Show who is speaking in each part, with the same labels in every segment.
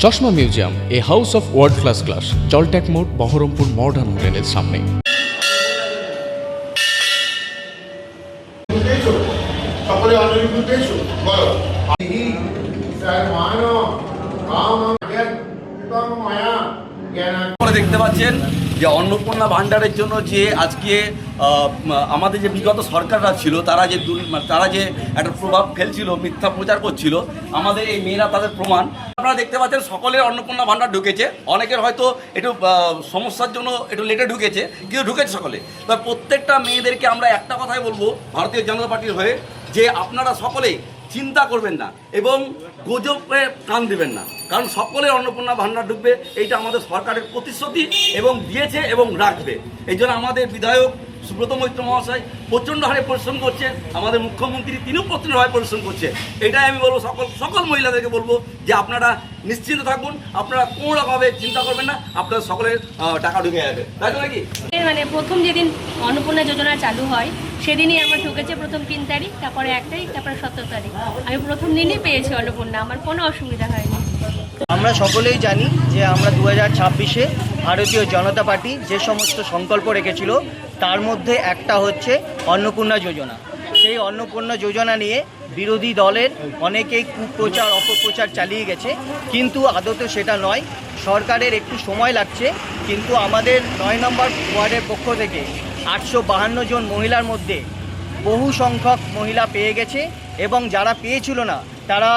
Speaker 1: চশমা museum, a house of world class, জলট্যাক মোড়, বহরমপুর মডার্ন হোটেলের সামনে।
Speaker 2: দেখতে পাচ্ছেন যে অন্নপূর্ণা ভাণ্ডারের জন্য যে আজকে আমাদের যে বিগত সরকাররা ছিল তারা যে একটা প্রভাব ফেলছিল, মিথ্যা প্রচার করছিল, আমাদের এই মেয়েরা তাদের প্রমাণ। আপনারা দেখতে পাচ্ছেন সকলের অন্নপূর্ণা ভাণ্ডার ঢুকেছে। অনেকের হয়তো একটু সমস্যার জন্য একটু লেটে ঢুকেছে, কিন্তু ঢুকেছে সকলে। তবে প্রত্যেকটা মেয়েদেরকে আমরা একটা কথাই বলবো ভারতীয় জনতা পার্টির হয়ে, যে আপনারা সকলেই চিন্তা করবেন না এবং গুজবে কান দেবেন না, কারণ সকলের অন্নপূর্ণা ভাণ্ডার ঢুকবে। এইটা আমাদের সরকারের প্রতিশ্রুতি এবং দিয়েছে এবং রাখবে। এই জন্য আমাদের বিধায়ক সুব্রত মৈত্র মহাশয় প্রচণ্ড হারে পরিশ্রম করছে, আমাদের মুখ্যমন্ত্রী তিনিও প্রচণ্ড হারে পরিশ্রম করছে। এটাই আমি বলবো সকল মহিলাদেরকে বলবো যে আপনারা নিশ্চিন্ত থাকুন, আপনারা কোনো রকমভাবে চিন্তা করবেন না, আপনারা সকলের টাকা ঢুকে যাবে, তাই তো নাকি?
Speaker 3: মানে প্রথম যেদিন অন্নপূর্ণা যোজনা চালু হয় সেদিনই আমার ঢুকেছে, প্রথম 3 তারিখ, তারপরে 1 তারিখ, তারপরে 17 তারিখ। আমি প্রথম দিনই পেয়েছি অন্নপূর্ণা, আমার কোনো অসুবিধা হয়নি।
Speaker 4: আমরা সকলেই জানি যে আমরা 2026-এ ভারতীয় জনতা পার্টি যে সমস্ত সংকল্প রেখেছিল তার মধ্যে একটা হচ্ছে অন্নপূর্ণা যোজনা। সেই অন্নপূর্ণা যোজনা নিয়ে বিরোধী দলের অনেকেই কুপ্রচার অপপ্রচার চালিয়ে গেছে, কিন্তু আদতে সেটা নয়। সরকারের একটু সময় লাগছে, কিন্তু আমাদের 9 নম্বর ওয়ার্ডের পক্ষ থেকে 852 জন মহিলার মধ্যে বহু সংখ্যক মহিলা পেয়ে গেছে, এবং যারা পেয়েছিল না তারা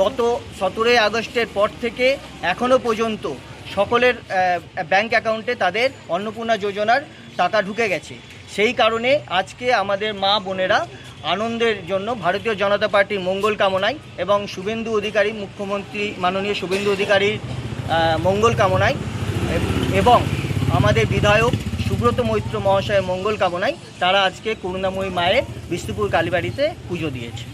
Speaker 4: গত 17 আগস্টের পর থেকে এখনও পর্যন্ত সকলের ব্যাংক অ্যাকাউন্টে তাদের অন্নপূর্ণা যোজনার টাকা ঢুকে গেছে। সেই কারণে আজকে আমাদের মা বোনেরা আনন্দের জন্য ভারতীয় জনতা পার্টির মঙ্গল কামনায় এবং শুভেন্দু অধিকারী, মুখ্যমন্ত্রী মাননীয় শুভেন্দু অধিকারীর মঙ্গল কামনায় এবং আমাদের বিধায়ক সুব্রত মৈত্র মহাশয়ের মঙ্গল কামনায় তারা আজকে করুণাময়ী মায়ের বিষ্ণুপুর কালীবাড়িতে পুজো দিয়েছে।